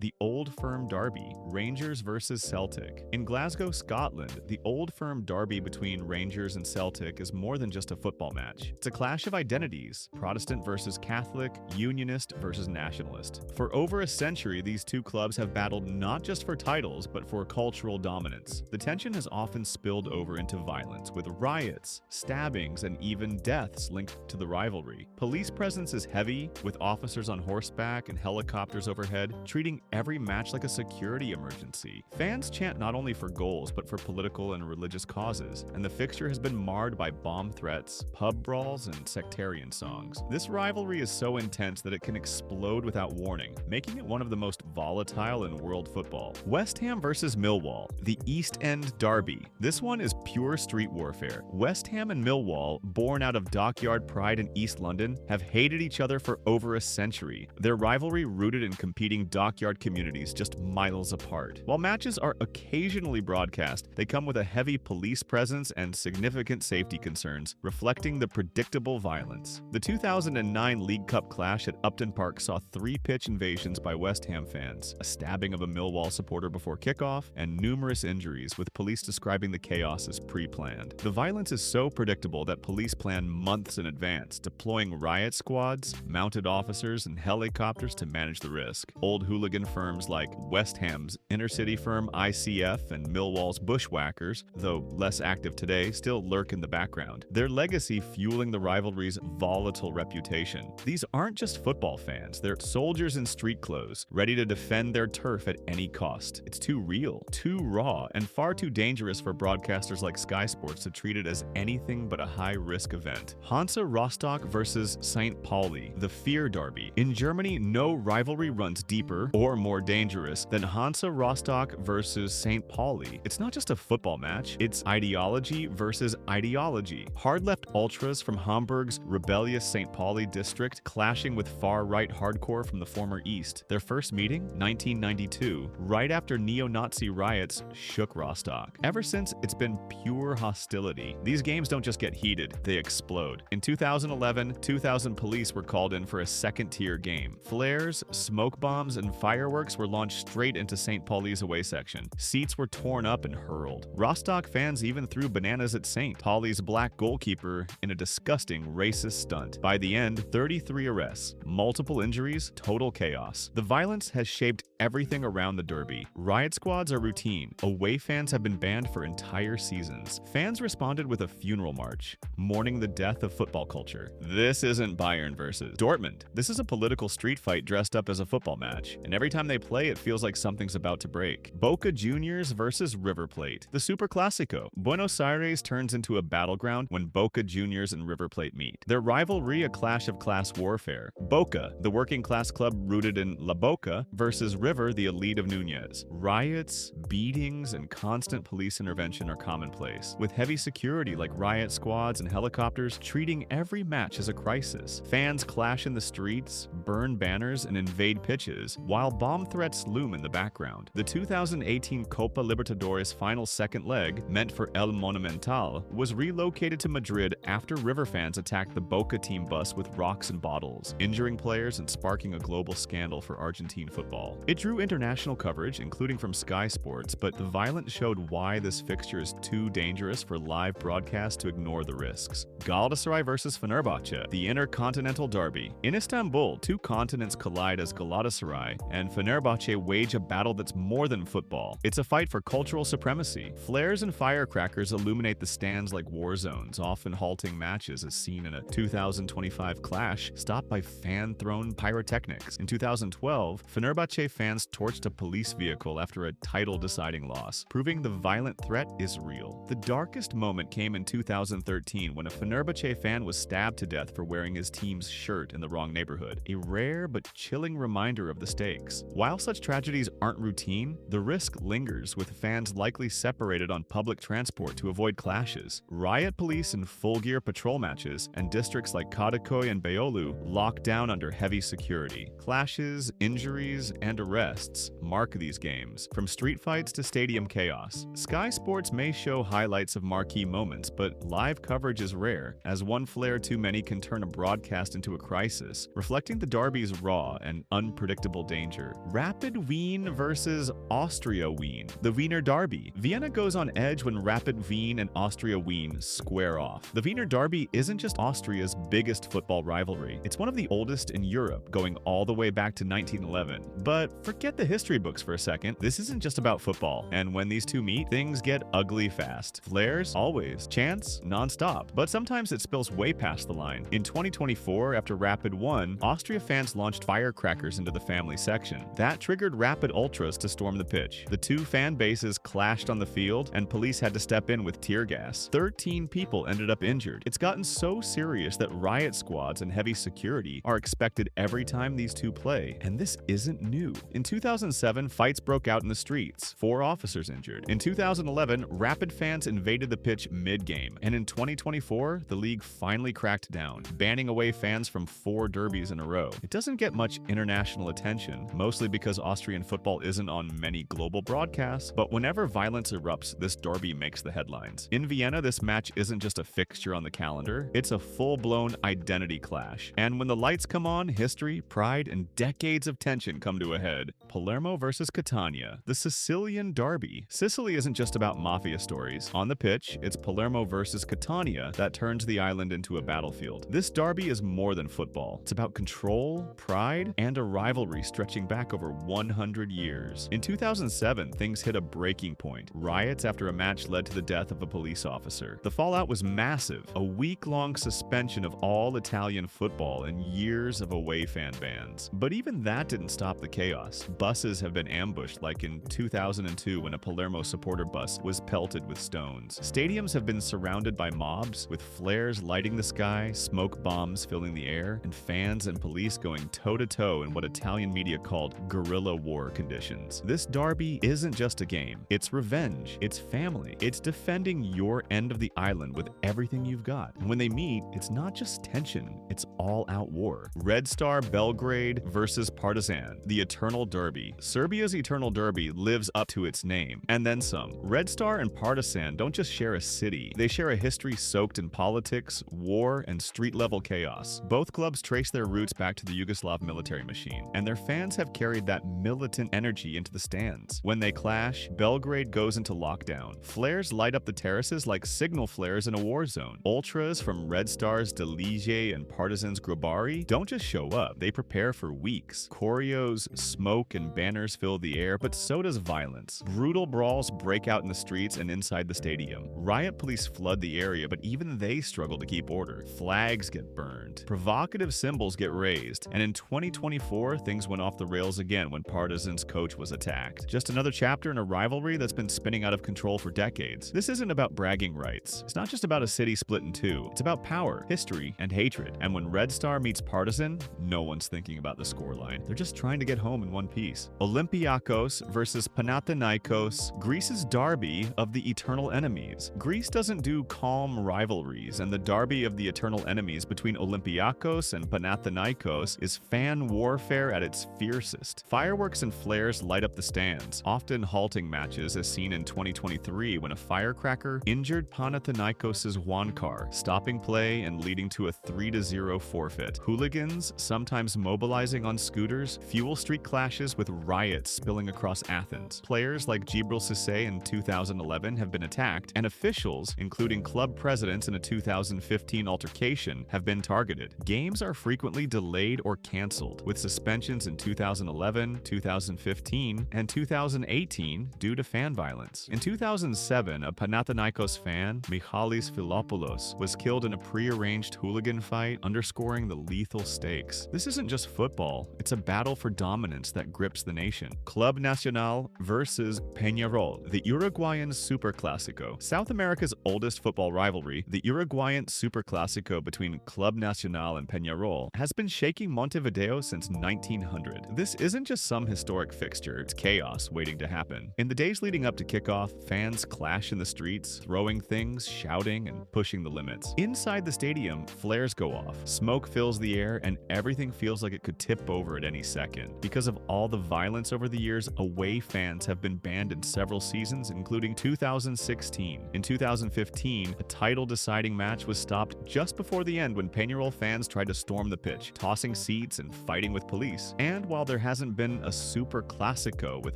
the Old Firm Derby, Rangers versus Celtic. In Glasgow, Scotland, the Old Firm Derby between Rangers and Celtic is more than just a football match. It's a clash of identities, Protestant versus Catholic, Unionist versus Nationalist. For over a century, these two clubs have battled not just for titles, but for cultural dominance. The tension has often spilled over into violence, with riots, stabbings, and even deaths linked to the rivalry. Police presence is heavy, with officers on horseback and helicopters overhead, treating every match like a security emergency. Fans chant not only for goals, but for political and religious causes, and the fixture has been marred by bomb threats, pub brawls, and sectarian songs. This rivalry is so intense that it can explode without warning, making it one of the most volatile in world football. West Ham versus Millwall, the East End Derby. This one is pure street warfare. West Ham and Millwall, born out of dockyard pride in East London, have hated each other for over a century. Their rivalry rooted in competing dockyard communities just miles apart. While matches are occasionally broadcast, they come with a heavy police presence and significant safety concerns, reflecting the predictable violence. The 2009 League Cup clash at Upton Park saw 3 pitch invasions by West Ham fans, a stabbing of a Millwall supporter before kickoff, and numerous injuries, with police describing the chaos as pre-planned. The violence is so predictable that police plan months in advance, deploying riot squads, mounted officers, and helicopters to manage the risk. Old hooligan firms like West Ham's inner-city firm ICF and Millwall's Bushwhackers, though less active today, still lurk in the background, their legacy fueling the rivalry's volatile reputation. These aren't just football fans, they're soldiers in street clothes, ready to defend their turf at any cost. It's too real, too raw, and far too dangerous for broadcasters like Sky Sports to treat it as anything but a high-risk event. Hansa Rostock versus St. Pauli, the Fear Derby. In Germany, no rivalry runs deeper or more dangerous than Hansa Rostock versus St. Pauli. It's not just a football match, it's ideology versus ideology. Hard-left ultras from Hamburg's rebellious St. Pauli district clashing with far-right hardcore from the former East. Their first meeting, 1992, right after neo-Nazi riots shook Rostock. Ever since, it's been pure hostility. These games don't just get heated, they explode. In 2011, 2,000 police were called in for a second-tier game. Flares, smoke bombs, and fireworks were launched straight into St. Pauli's away section. Seats were torn up and hurled. Rostock fans even threw bananas at St. Pauli's black goalkeeper in a disgusting racist stunt. By the end, 33 arrests, multiple injuries, total chaos. The violence has shaped everything around the derby. Riot squads are routine. Away fans have been banned for entire seasons. Fans responded with a funeral march, mourning the death of football culture. This isn't Bayern versus Dortmund. This is a political street fight dressed up as a football match, and every time they play, it feels like something's about to break. Boca Juniors versus River Plate, the Super Clásico. Buenos Aires turns into a battleground when Boca Juniors and River Plate meet. Their rivalry a clash of class warfare. Boca, the working class club rooted in La Boca, versus River, the elite of Núñez. Riots, beatings, and constant police intervention are commonplace, with heavy security like riot squads and helicopters treating every match as a crisis. Fans clash in the streets, burn banners, and invade pitches, while bomb threats loom in the background. The 2018 Copa Libertadores final second leg, meant for El Monumental, was relocated to Madrid after River fans attacked the Boca team bus with rocks and bottles, injuring players and sparking a global scandal for Argentine football. It drew international coverage, including from Sky Sports, but the violence showed why this fixture is too dangerous for live broadcast to ignore the risks. Galatasaray versus Fenerbahce, the Intercontinental Derby. In Istanbul, two continents collide as Galatasaray and Fenerbahce wage a battle that's more than football. It's a fight for cultural supremacy. Flares and firecrackers illuminate the stands like war zones, often halting matches as seen in a 2025 clash stopped by fan-thrown pyrotechnics. In 2012, Fenerbahce fans torched a police vehicle after a title-deciding loss, proving the violent threat is real. The darkest moment came in 2013 when a Fenerbahce fan was stabbed to death for wearing his team's shirt in the wrong neighborhood, a rare but chilling reminder of the stakes. While such tragedies aren't routine, the risk lingers, with fans likely separated on public transport to avoid clashes. Riot police in full-gear patrol matches, and districts like Kadıköy and Beyoğlu locked down under heavy security. Clashes, injuries, and arrests mark these games, from street fights to stadium chaos. Sky Sports may show highlights of marquee moments, but live coverage is rare, as one flare too many can turn a broadcast into a crisis, reflecting the derby's raw and unpredictable danger. calendar. Rapid Wien versus Austria Wien, the Wiener Derby. Vienna goes on edge when Rapid Wien and Austria Wien square off. The Wiener Derby isn't just Austria's biggest football rivalry. It's one of the oldest in Europe, going all the way back to 1911. But forget the history books for a second. This isn't just about football. And when these two meet, things get ugly fast. Flares? Always. Chants? Non-stop. But sometimes it spills way past the line. In 2024, after Rapid won, Austria fans launched firecrackers into the family section. That triggered Rapid ultras to storm the pitch. The two fan bases clashed on the field, and police had to step in with tear gas. 13 people ended up injured. It's gotten so serious that riot squads and heavy security are expected every time these two play, and this isn't new. In 2007, fights broke out in the streets. 4 officers injured. In 2011, Rapid fans invaded the pitch mid-game, and in 2024, the league finally cracked down, banning away fans from 4 derbies in a row. It doesn't get much international attention, mostly because Austrian football isn't on many global broadcasts, but whenever violence erupts, this derby makes the headlines. In Vienna, this match isn't just a fixture on the calendar, it's a full-blown identity clash. And when the lights come on, history, pride, and decades of tension come to a head. Palermo versus Catania, the Sicilian derby. Sicily isn't just about mafia stories. On the pitch, it's Palermo versus Catania that turns the island into a battlefield. This derby is more than football. It's about control, pride, and a rivalry stretching back over 100 years. In 2007, things hit a breaking point. Riots after a match led to the death of a police officer. The fallout was massive, a week-long suspension of all Italian football and years of away fan bans. But even that didn't stop the chaos. Buses have been ambushed, like in 2002 when a Palermo supporter bus was pelted with stones. Stadiums have been surrounded by mobs, with flares lighting the sky, smoke bombs filling the air, and fans and police going toe-to-toe in what Italian media called guerrilla war conditions. This derby isn't just a game. It's revenge. It's family. It's defending your end of the island with everything you've got. And when they meet, it's not just tension, it's all-out war. Red Star Belgrade versus Partizan, the Eternal Derby. Serbia's Eternal Derby lives up to its name, and then some. Red Star and Partizan don't just share a city, they share a history soaked in politics, war, and street-level chaos. Both clubs trace their roots back to the Yugoslav military machine, and their fans have carried that militant energy into the stands. When they clash, Belgrade goes into lockdown. Flares light up the terraces like signal flares in a war zone. Ultras from Red Star's Delige and Partizan's Grobari don't just show up, they prepare for weeks. Choreos, smoke, and banners fill the air, but so does violence. Brutal brawls break out in the streets and inside the stadium. Riot police flood the area, but even they struggle to keep order. Flags get burned. Provocative symbols get raised. And in 2024, things went off the rails again when Partizan's coach was attacked. Just another chapter in a rivalry that's been spinning out of control for decades. This isn't about bragging rights. It's not just about a city split in two. It's about power, history, and hatred. And when Red Star meets Partizan, no one's thinking about the scoreline. They're just trying to get home in one piece. Olympiacos versus Panathinaikos, Greece's derby of the eternal enemies. Greece doesn't do calm rivalries, and the derby of the eternal enemies between Olympiacos and Panathinaikos is fan warfare at its fiercest. Fireworks and flares light up the stands, often halting matches as seen in 2023 when a firecracker injured Panathinaikos' Juankar, stopping play and leading to a 3-0 forfeit. Hooligans, sometimes mobilizing on scooters, fuel street clashes with riots spilling across Athens. Players like Gibril Cissé in 2011 have been attacked, and officials, including club presidents in a 2015 altercation, have been targeted. Games are frequently delayed or canceled, with suspensions in 2011, 2015, and 2018 due to fan violence. In 2007, a Panathinaikos fan, Michalis Philopoulos, was killed in a pre-arranged hooligan fight, underscoring the lethal stakes. This isn't just football, it's a battle for dominance that grips the nation. Club Nacional versus Peñarol, the Uruguayan Superclásico. South America's oldest football rivalry, the Uruguayan Superclásico between Club Nacional and Peñarol, has been shaking Montevideo since 1900. This isn't just some historic fixture, it's chaos waiting to happen. In the days leading up to kickoff, fans clash in the streets, throwing things, shouting, and pushing the limits. Inside the stadium, flares go off, smoke fills the air, and everything feels like it could tip over at any second. Because of all the violence over the years, away fans have been banned in several seasons, including 2016. In 2015, a title-deciding match was stopped just before the end when Peñarol fans tried to storm the pitch, tossing seats and fighting with police. And while there hasn't been a super classico with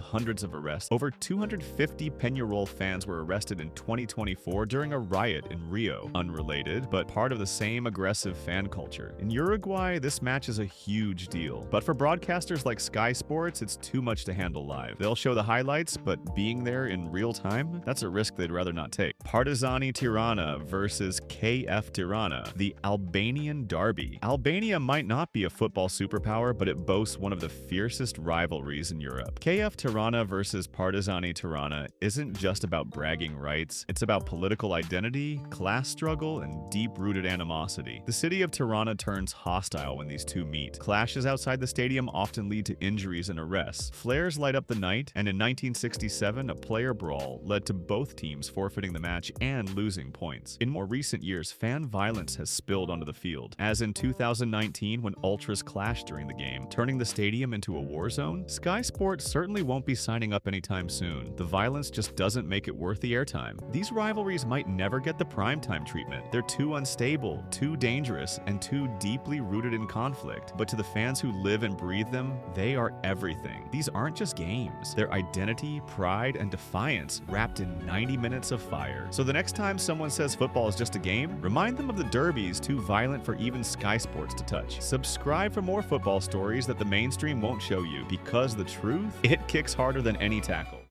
hundreds of arrests. Over 250 Peñarol fans were arrested in 2024 during a riot in Rio. Unrelated, but part of the same aggressive fan culture. In Uruguay, this match is a huge deal. But for broadcasters like Sky Sports, it's too much to handle live. They'll show the highlights, but being there in real time, that's a risk they'd rather not take. Partizani Tirana versus KF Tirana, the Albanian derby. Albania might not be a football superpower, but it boasts one of the fiercest rivalries in Europe. KF Tirana versus Partizani Tirana isn't just about bragging rights, it's about political identity, class struggle, and deep-rooted animosity. The city of Tirana turns hostile when these two meet. Clashes outside the stadium often lead to injuries and arrests. Flares light up the night, and in 1967, a player brawl led to both teams forfeiting the match and losing points. In more recent years, fan violence has spilled onto the field, as in 2019 when ultras clashed during the game, turning the stadium into a war zone. Sky Sports certainly won't be signing up anytime soon. The violence just doesn't make it worth the airtime. These rivalries might never get the primetime treatment. They're too unstable, too dangerous, and too deeply rooted in conflict. But to the fans who live and breathe them, they are everything. These aren't just games. They're identity, pride, and defiance wrapped in 90 minutes of fire. So the next time someone says football is just a game, remind them of the derbies too violent for even Sky Sports to touch. Subscribe for more football stories that the mainstream won't show you, because the truth, it kicks harder than any tackle.